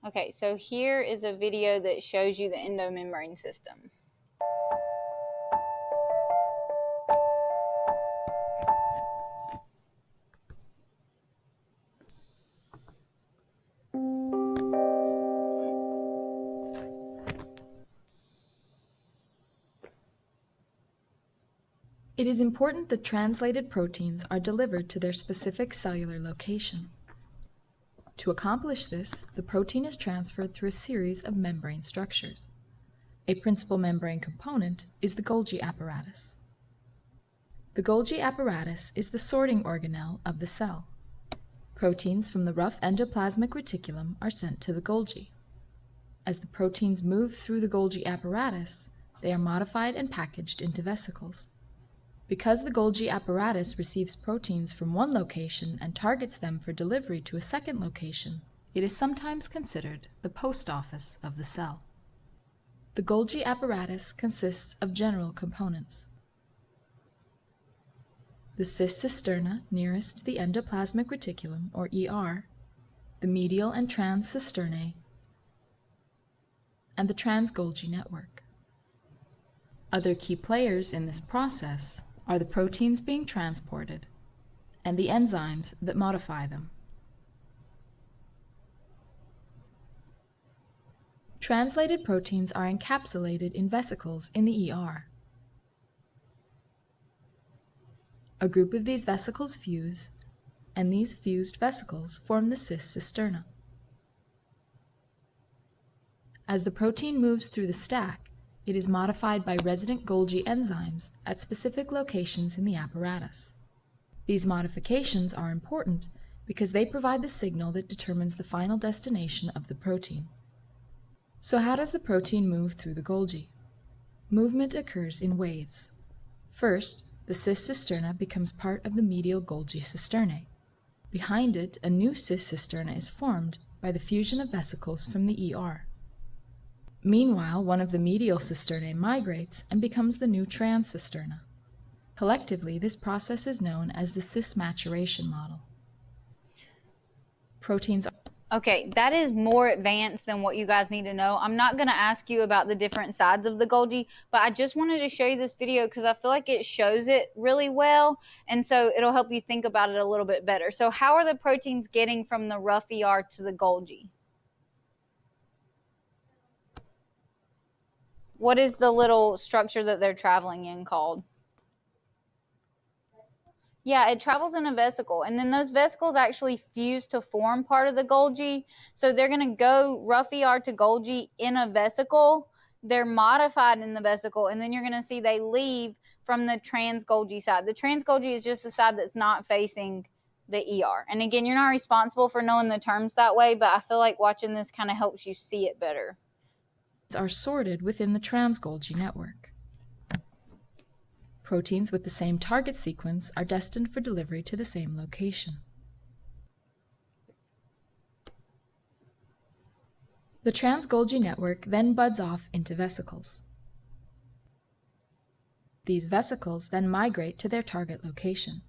Okay, so here is a video that shows you the endomembrane system. It is important that translated proteins are delivered to their specific cellular location. To accomplish this, the protein is transferred through a series of membrane structures. A principal membrane component is the Golgi apparatus. The Golgi apparatus is the sorting organelle of the cell. Proteins from the rough endoplasmic reticulum are sent to the Golgi. As the proteins move through the Golgi apparatus, they are modified and packaged into vesicles. Because the Golgi apparatus receives proteins from one location and targets them for delivery to a second location, it is sometimes considered the post office of the cell. The Golgi apparatus consists of general components: the cis cisterna nearest the endoplasmic reticulum, or ER, the medial and trans cisternae, and the trans-Golgi network. Other key players in this process are the proteins being transported and the enzymes that modify them. Translated proteins are encapsulated in vesicles in the ER. A group of these vesicles fuse, and these fused vesicles form the cis cisterna. As the protein moves through the stack, it is modified by resident Golgi enzymes at specific locations in the apparatus. These modifications are important because they provide the signal that determines the final destination of the protein. So how does the protein move through the Golgi? Movement occurs in waves. First, the cis cisterna becomes part of the medial Golgi cisternae. Behind it, a new cis cisterna is formed by the fusion of vesicles from the ER. Meanwhile, one of the medial cisternae migrates and becomes the new trans cisterna. Collectively, this process is known as the cis maturation model. Proteins. Okay, that is more advanced than what you guys need to know. I'm not going to ask you about the different sides of the Golgi, but I just wanted to show you this video because I feel like it shows it really well, and so it'll help you think about it a little bit better. So how are the proteins getting from the rough ER to the Golgi? What is the little structure that they're traveling in called? Yeah, it travels in a vesicle, and then those vesicles actually fuse to form part of the Golgi. So they're going to go rough ER to Golgi in a vesicle. They're modified in the vesicle, and then you're going to see they leave from the trans Golgi side. The trans Golgi is just the side that's not facing the ER. And again, you're not responsible for knowing the terms that way, but I feel like watching this kind of helps you see it better. Are sorted within the trans-Golgi network. Proteins with the same target sequence are destined for delivery to the same location. The trans-Golgi network then buds off into vesicles. These vesicles then migrate to their target location.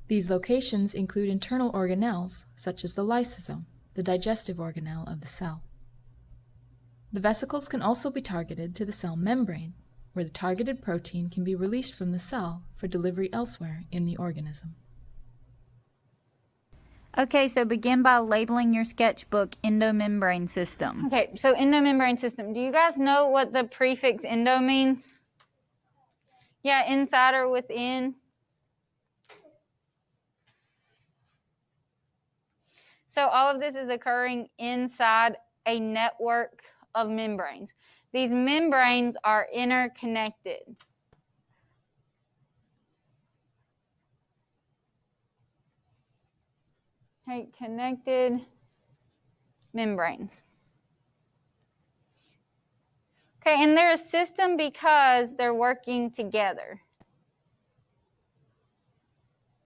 These locations include internal organelles, such as the lysosome, the digestive organelle of the cell. The vesicles can also be targeted to the cell membrane, where the targeted protein can be released from the cell for delivery elsewhere in the organism. Okay, so begin by labeling your sketchbook endomembrane system. Okay, so endomembrane system. Do you guys know what the prefix endo means? Yeah, inside or within. So all of this is occurring inside a network of membranes. These membranes are interconnected. Okay, connected membranes. Okay, and they're a system because they're working together.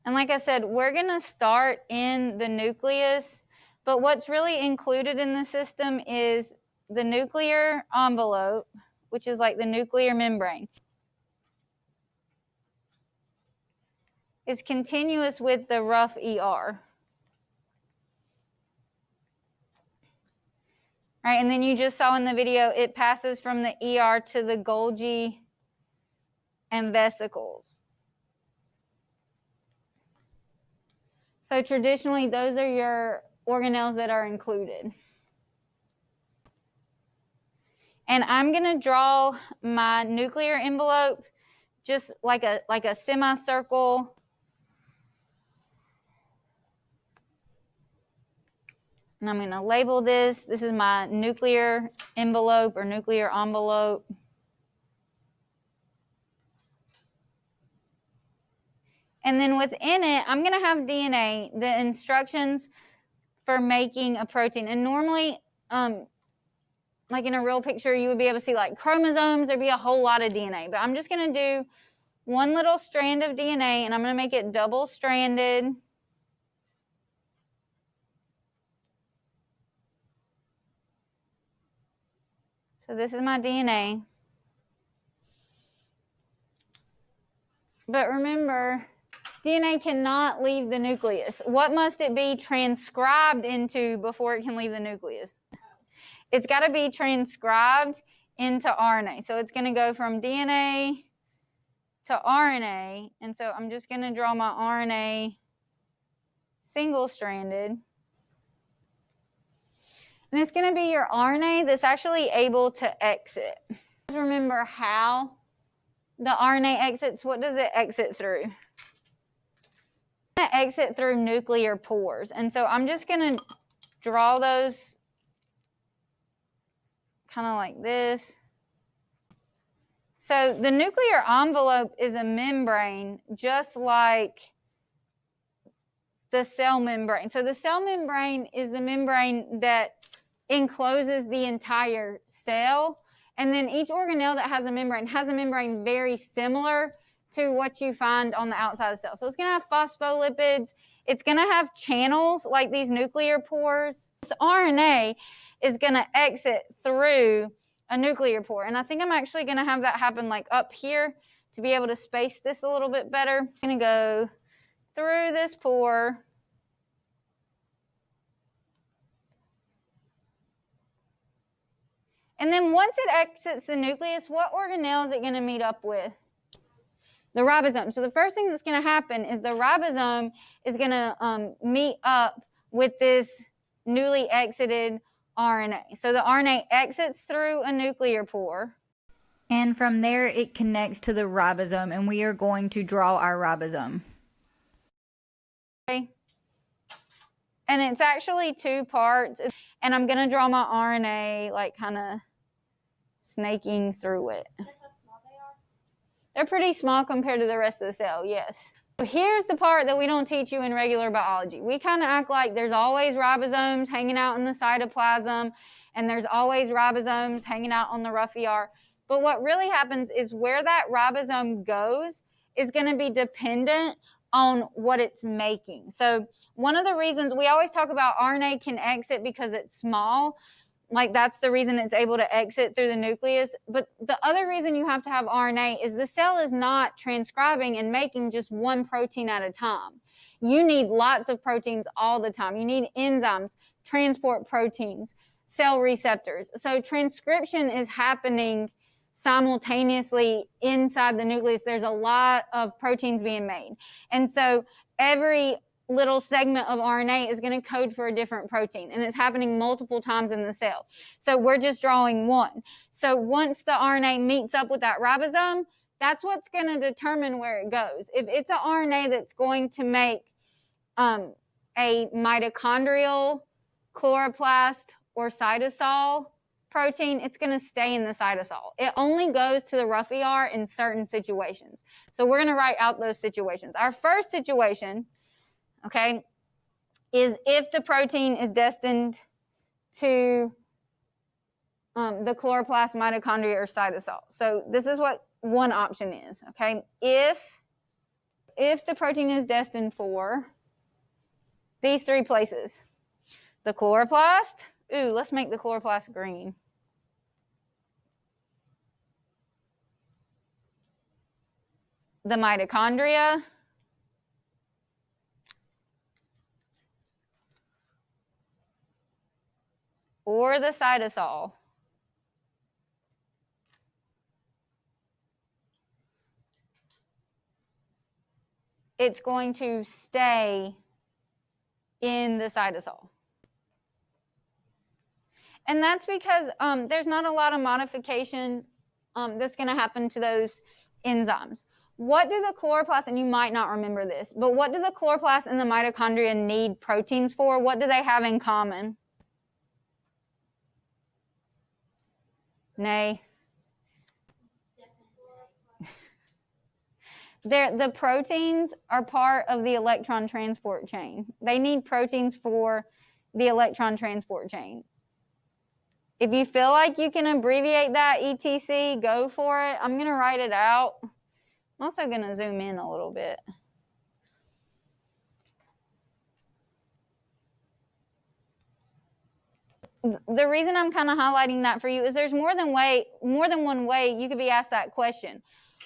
And like I said, we're going to start in the nucleus, but what's really included in the system is the nuclear envelope, which is like the nuclear membrane. It's continuous with the rough ER. All right, and then you just saw in the video, it passes from the ER to the Golgi and vesicles. So traditionally, those are your organelles that are included. And I'm going to draw my nuclear envelope just like a semicircle. And I'm going to label this. This is my nuclear envelope or nuclear envelope. And then within it, I'm going to have DNA, the instructions for making a protein. And normally, like in a real picture, you would be able to see like chromosomes. There'd be a whole lot of DNA. But I'm just going to do one little strand of DNA, and I'm going to make it double-stranded. So this is my DNA. But remember, DNA cannot leave the nucleus. What must it be transcribed into before it can leave the nucleus? It's got to be transcribed into RNA. So it's going to go from DNA to RNA. And so I'm just going to draw my RNA single-stranded. And it's going to be your RNA that's actually able to exit. Just remember how the RNA exits. What does it exit through? It exit through nuclear pores. And so I'm just going to draw those kind of like this. So the nuclear envelope is a membrane just like the cell membrane. So the cell membrane is the membrane that encloses the entire cell. And then each organelle that has a membrane very similar to what you find on the outside of the cell. So it's going to have phospholipids. It's going to have channels like these nuclear pores. This RNA is going to exit through a nuclear pore. And I think I'm actually going to have that happen like up here to be able to space this a little bit better. I'm going to go through this pore. And then once it exits the nucleus, what organelle is it going to meet up with? The ribosome. So the first thing that's going to happen is the ribosome is going to meet up with this newly exited RNA. So the RNA exits through a nuclear pore. And from there, it connects to the ribosome, and we are going to draw our ribosome. Okay. And it's actually two parts. And I'm going to draw my RNA like kind of snaking through it. That's how small they are? They're pretty small compared to the rest of the cell, yes. Here's the part that we don't teach you in regular biology. We kind of act like there's always ribosomes hanging out in the cytoplasm, and there's always ribosomes hanging out on the rough ER. But what really happens is where that ribosome goes is going to be dependent on what it's making. So one of the reasons we always talk about RNA can exit because it's small, like that's the reason it's able to exit through the nucleus. But the other reason you have to have RNA is the cell is not transcribing and making just one protein at a time. You need lots of proteins all the time. You need enzymes, transport proteins, cell receptors. So transcription is happening simultaneously inside the nucleus. There's a lot of proteins being made. And so every little segment of RNA is going to code for a different protein, and it's happening multiple times in the cell. So we're just drawing one. So once the RNA meets up with that ribosome, that's what's going to determine where it goes. If it's an RNA that's going to make a mitochondrial, chloroplast, or cytosol protein, it's going to stay in the cytosol. It only goes to the rough ER in certain situations. So we're going to write out those situations. Our first situation, okay, is if the protein is destined to the chloroplast, mitochondria, or cytosol. So this is what one option is, okay? If the protein is destined for these three places, the chloroplast, let's make the chloroplast green. The mitochondria, or the cytosol, it's going to stay in the cytosol. And that's because there's not a lot of modification that's going to happen to those enzymes. What do the chloroplasts, and you might not remember this, but what do the chloroplasts and the mitochondria need proteins for? What do they have in common? Nay. The proteins are part of the electron transport chain. They need proteins for the electron transport chain. If you feel like you can abbreviate that ETC, go for it. I'm going to write it out. I'm also going to zoom in a little bit. The reason I'm kind of highlighting that for you is there's more than one way you could be asked that question.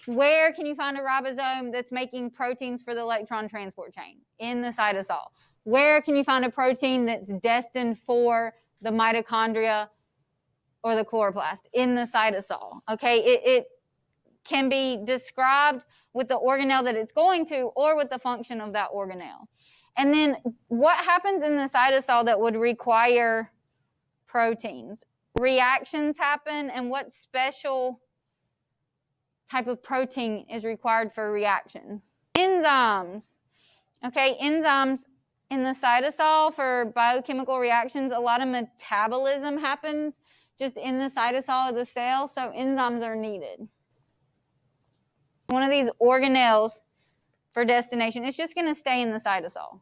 Where can you find a ribosome that's making proteins for the electron transport chain? In the cytosol. Where can you find a protein that's destined for the mitochondria or the chloroplast? In the cytosol. Okay, it can be described with the organelle that it's going to or with the function of that organelle. And then what happens in the cytosol that would require proteins? Reactions happen, and what special type of protein is required for reactions? Enzymes. Okay, enzymes in the cytosol for biochemical reactions, a lot of metabolism happens just in the cytosol of the cell, so enzymes are needed. One of these organelles for destination, it's just going to stay in the cytosol.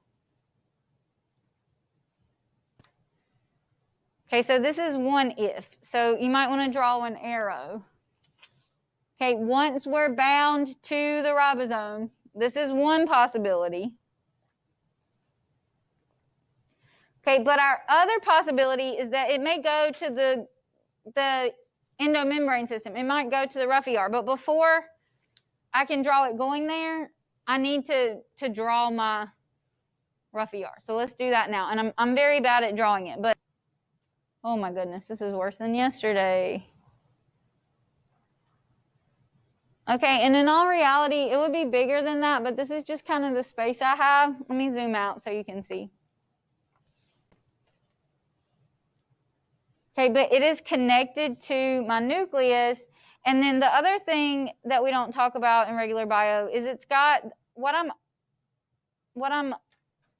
Okay, so this is one if. So you might want to draw an arrow. Okay, once we're bound to the ribosome, this is one possibility. Okay, but our other possibility is that it may go to the endomembrane system. It might go to the rough ER, but before I can draw it going there, I need to draw my rough ER. So let's do that now. And I'm very bad at drawing it, but oh my goodness, this is worse than yesterday. Okay, and in all reality, it would be bigger than that, but this is just kind of the space I have. Let me zoom out so you can see. Okay, but it is connected to my nucleus. And then the other thing that we don't talk about in regular bio is it's got, what I'm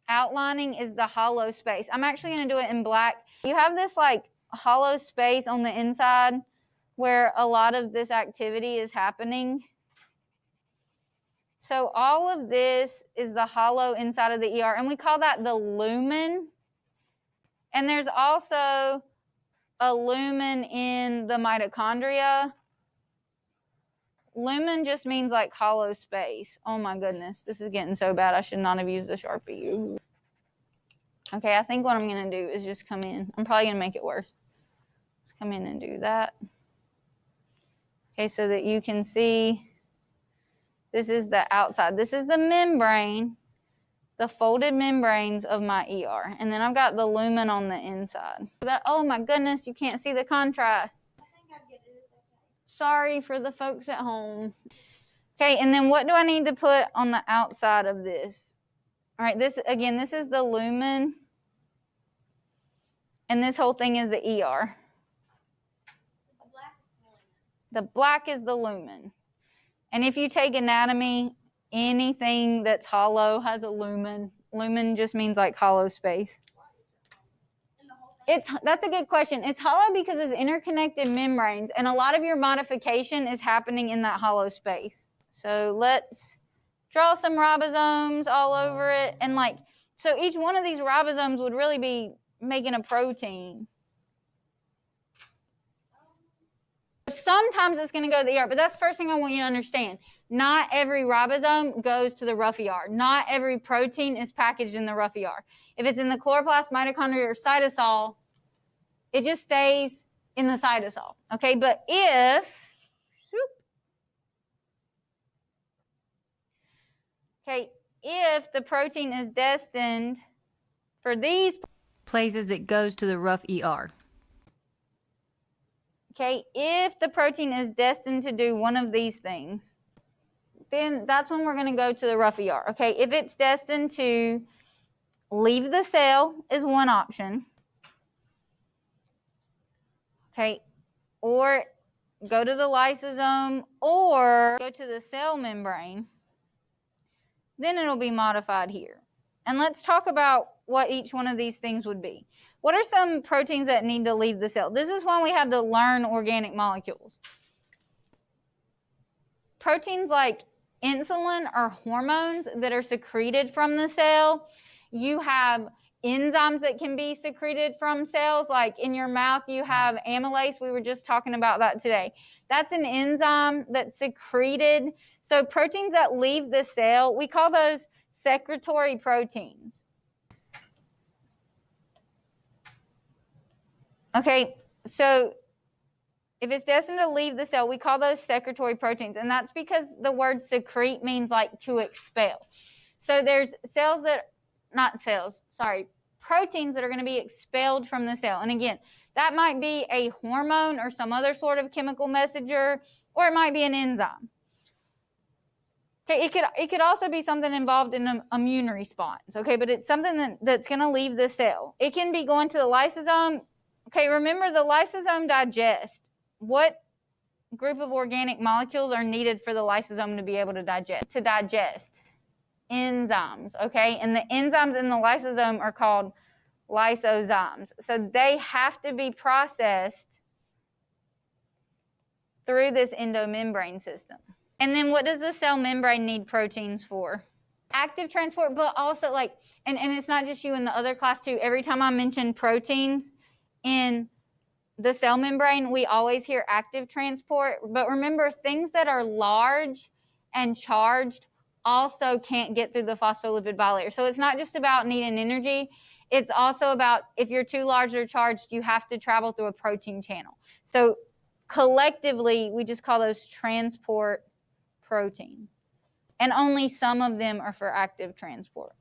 outlining is the hollow space. I'm actually going to do it in black. You have this like hollow space on the inside where a lot of this activity is happening. So all of this is the hollow inside of the ER, and we call that the lumen. And there's also a lumen in the mitochondria. Lumen just means like hollow space. Oh my goodness, this is getting so bad. I should not have used the Sharpie. Okay, I think what I'm going to do is just come in. I'm probably going to make it worse. Let's come in and do that. Okay, so that you can see this is the outside. This is the membrane, the folded membranes of my ER. And then I've got the lumen on the inside. Oh my goodness, you can't see the contrast. I think I get it. Sorry for the folks at home. Okay, and then what do I need to put on the outside of this? All right, this is the lumen. And this whole thing is the ER. The black is the lumen. And if you take anatomy, anything that's hollow has a lumen. Lumen just means like hollow space. That's a good question. It's hollow because it's interconnected membranes, and a lot of your modification is happening in that hollow space. So let's draw some ribosomes all over it. And so each one of these ribosomes would really be making a protein. Sometimes it's going to go to the ER, but that's the first thing I want you to understand. Not every ribosome goes to the rough ER. Not every protein is packaged in the rough ER. If it's in the chloroplast, mitochondria, or cytosol, it just stays in the cytosol. Okay, but if the protein is destined for these places, it goes to the rough ER. Okay, if the protein is destined to do one of these things, then that's when we're going to go to the rough ER. Okay, if it's destined to leave the cell is one option. Okay, or go to the lysosome or go to the cell membrane, then it'll be modified here. And let's talk about what each one of these things would be. What are some proteins that need to leave the cell? This is why we had to learn organic molecules. Proteins like insulin are hormones that are secreted from the cell. You have enzymes that can be secreted from cells, like in your mouth you have amylase. We were just talking about that today. That's an enzyme that's secreted. So proteins that leave the cell, we call those secretory proteins. Okay, so if it's destined to leave the cell, we call those secretory proteins, and that's because the word secrete means like to expel. So there's proteins that are going to be expelled from the cell. And again, that might be a hormone or some other sort of chemical messenger, or it might be an enzyme. Okay, it could also be something involved in an immune response, okay, but it's something that's going to leave the cell. It can be going to the lysosome. Okay, remember the lysosome digests. What group of organic molecules are needed for the lysosome to be able to digest? Enzymes, okay? And the enzymes in the lysosome are called lysozymes. So they have to be processed through this endomembrane system. And then what does the cell membrane need proteins for? Active transport, but also like, and it's not just you in the other class too. Every time I mention proteins in the cell membrane, we always hear active transport. But remember, things that are large and charged also can't get through the phospholipid bilayer. So it's not just about needing energy. It's also about if you're too large or charged, you have to travel through a protein channel. So collectively, we just call those transport proteins. And only some of them are for active transport.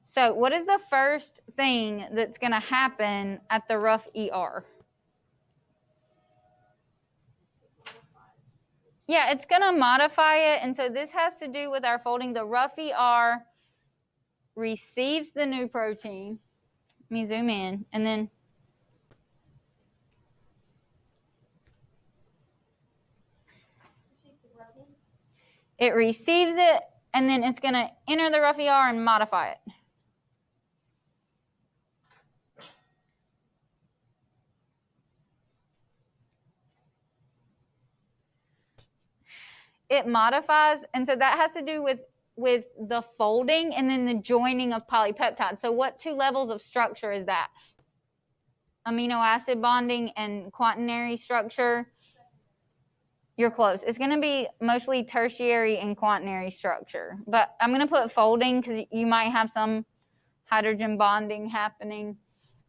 So what is the first thing that's going to happen at the rough ER? Yeah, it's going to modify it. And so this has to do with our folding. The rough ER receives the new protein. Let me zoom in. And then it receives it. And then it's going to enter the rough ER and modify it. It modifies, and so that has to do with the folding and then the joining of polypeptides. So what two levels of structure is that? Amino acid bonding and quaternary structure. You're close. It's going to be mostly tertiary and quaternary structure. But I'm going to put folding because you might have some hydrogen bonding happening.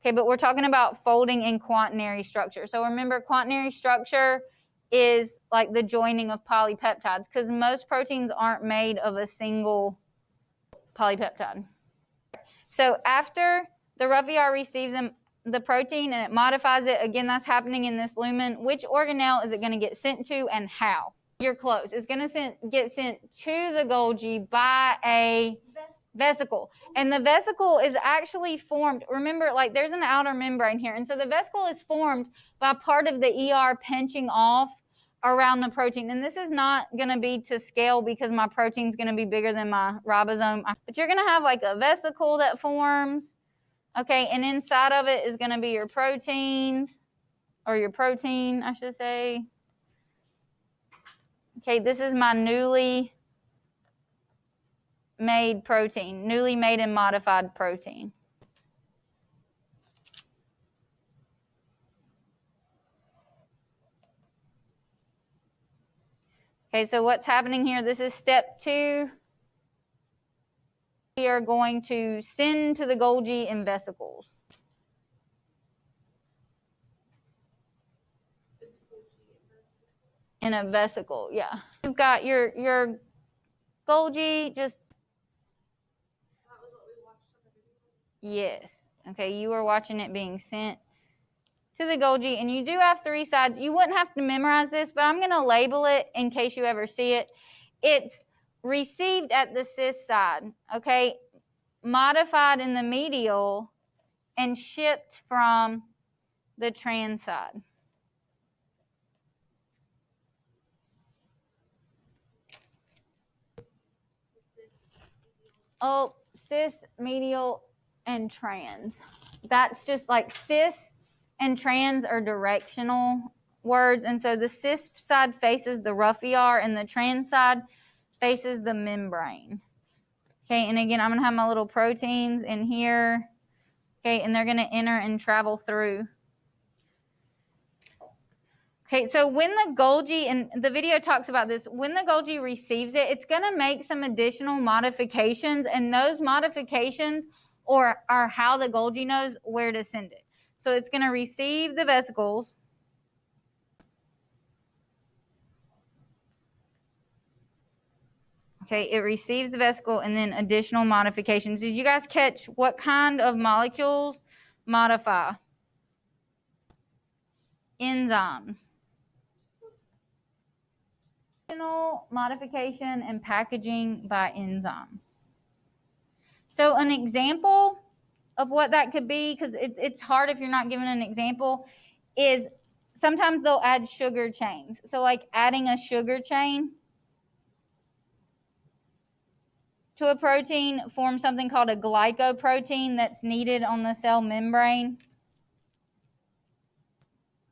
Okay, but we're talking about folding and quaternary structure. So remember, quaternary structure is like the joining of polypeptides because most proteins aren't made of a single polypeptide. So after the rough ER receives the protein and it modifies it, again, that's happening in this lumen. Which organelle is it going to get sent to and how? You're close. It's going to get sent to the Golgi by a vesicle. And the vesicle is actually formed, remember, like there's an outer membrane here. And so the vesicle is formed by part of the ER pinching off around the protein. And this is not going to be to scale because my protein's going to be bigger than my ribosome. But you're going to have like a vesicle that forms. Okay, and inside of it is going to be your proteins, or your protein, I should say. Okay, this is my newly made protein, newly made and modified protein. Okay, so what's happening here? This is step 2. We are going to send to the Golgi in vesicles. In a vesicle, yeah. You've got your Golgi just. Yes. Okay, you are watching it being sent to the Golgi, and you do have 3 sides. You wouldn't have to memorize this, but I'm going to label it in case you ever see it. It's received at the cis side, okay, modified in the medial, and shipped from the trans side. Oh, cis, medial, and trans. That's just like cis and trans are directional words. And so the cis side faces the rough ER and the trans side faces the membrane. Okay, and again, I'm going to have my little proteins in here. Okay, and they're going to enter and travel through. Okay, so when the Golgi, and the video talks about this, when the Golgi receives it, it's going to make some additional modifications, and those modifications are how the Golgi knows where to send it. So it's going to receive the vesicles. Okay, it receives the vesicle and then additional modifications. Did you guys catch what kind of molecules modify? Enzymes. Modification and packaging by enzymes. So an example of what that could be, because it's hard if you're not given an example, is sometimes they'll add sugar chains. So like adding a sugar chain to a protein forms something called a glycoprotein that's needed on the cell membrane.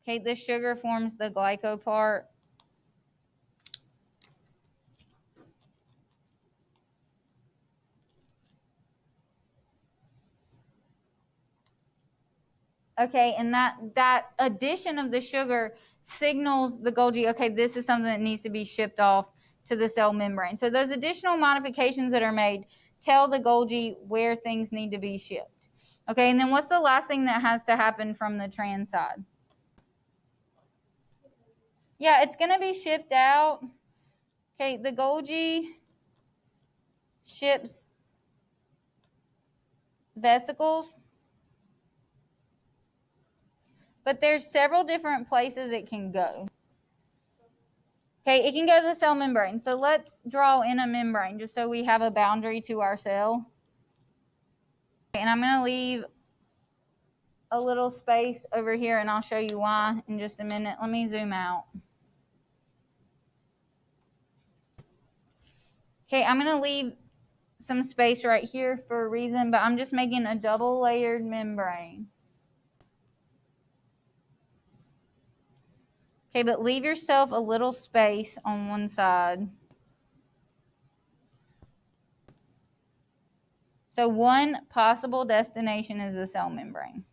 Okay, the sugar forms the glyco part. Okay, and that addition of the sugar signals the Golgi, okay, this is something that needs to be shipped off to the cell membrane. So those additional modifications that are made tell the Golgi where things need to be shipped. Okay, and then what's the last thing that has to happen from the trans side? Yeah, it's going to be shipped out. Okay, the Golgi ships vesicles, but there's several different places it can go. Okay, it can go to the cell membrane. So let's draw in a membrane just so we have a boundary to our cell. And I'm going to leave a little space over here, and I'll show you why in just a minute. Let me zoom out. Okay, I'm going to leave some space right here for a reason, but I'm just making a double layered membrane. Okay, but leave yourself a little space on one side. So one possible destination is the cell membrane.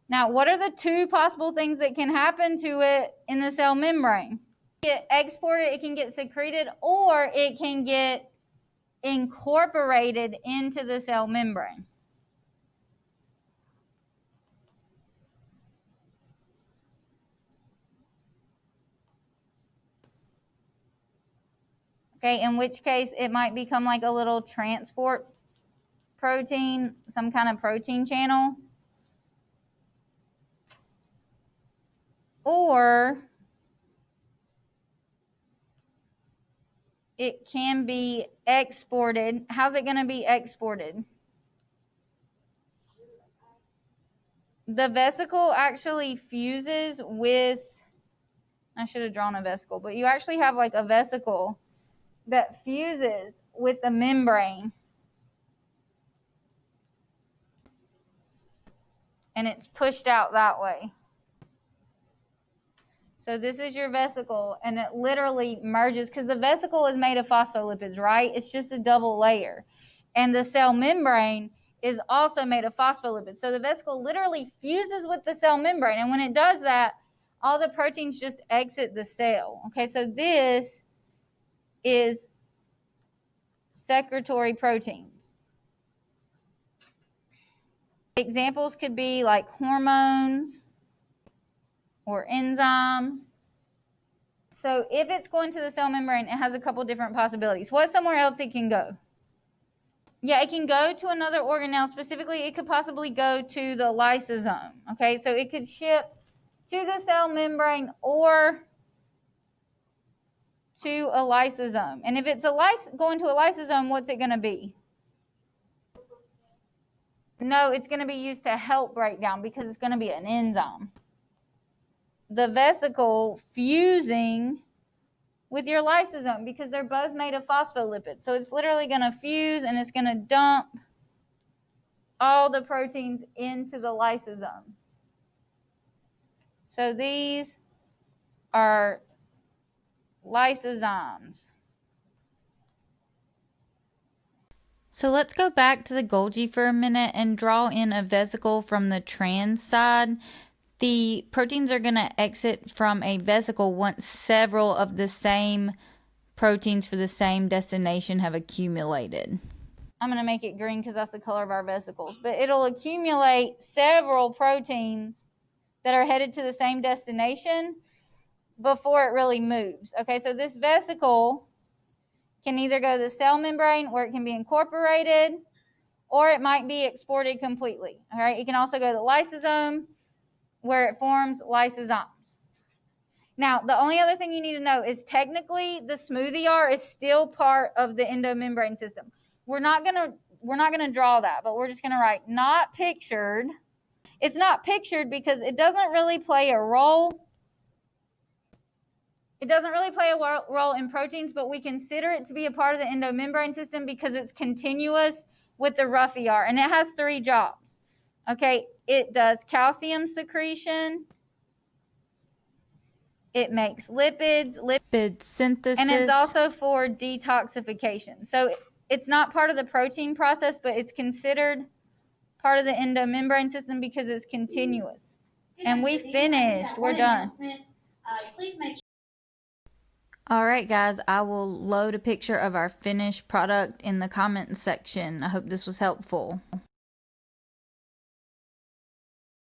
Now, what are the 2 possible things that can happen to it in the cell membrane? Get exported, it can get secreted, or it can get incorporated into the cell membrane. Okay, in which case it might become like a little transport protein, some kind of protein channel. Or it can be exported. How's it going to be exported? The vesicle actually fuses with, I should have drawn a vesicle, but you actually have like a vesicle that fuses with the membrane, and it's pushed out that way. So this is your vesicle, and it literally merges, because the vesicle is made of phospholipids, right? It's just a double layer. And the cell membrane is also made of phospholipids. So the vesicle literally fuses with the cell membrane. And when it does that, all the proteins just exit the cell. Okay, so this is secretory proteins. Examples could be like hormones or enzymes. So if it's going to the cell membrane, it has a couple different possibilities. What's somewhere else it can go? Yeah, it can go to another organelle. Specifically, it could possibly go to the lysosome. Okay, so it could ship to the cell membrane or to a lysosome. And if it's going to a lysosome, what's it going to be? No, it's going to be used to help break down because it's going to be an enzyme. The vesicle fusing with your lysosome because they're both made of phospholipids. So it's literally going to fuse and it's going to dump all the proteins into the lysosome. So these are lysozymes. So let's go back to the Golgi for a minute and draw in a vesicle from the trans side. The proteins are going to exit from a vesicle once several of the same proteins for the same destination have accumulated. I'm going to make it green because that's the color of our vesicles. But it'll accumulate several proteins that are headed to the same destination before it really moves. Okay, so this vesicle can either go to the cell membrane where it can be incorporated, or it might be exported completely. All right, it can also go to the lysosome where it forms lysozymes. Now, the only other thing you need to know is technically the smoothie R is still part of the endomembrane system. We're not gonna draw that, but we're just gonna write not pictured. It's not pictured because it doesn't really play a role. It doesn't really play a role in proteins, but we consider it to be a part of the endomembrane system because it's continuous with the rough ER, and it has 3 jobs. Okay, it does calcium secretion, it makes lipids, lipid synthesis, and it's also for detoxification. So it's not part of the protein process, but it's considered part of the endomembrane system because it's continuous. And we finished. We're done. All right, guys, I will load a picture of our finished product in the comment section. I hope this was helpful.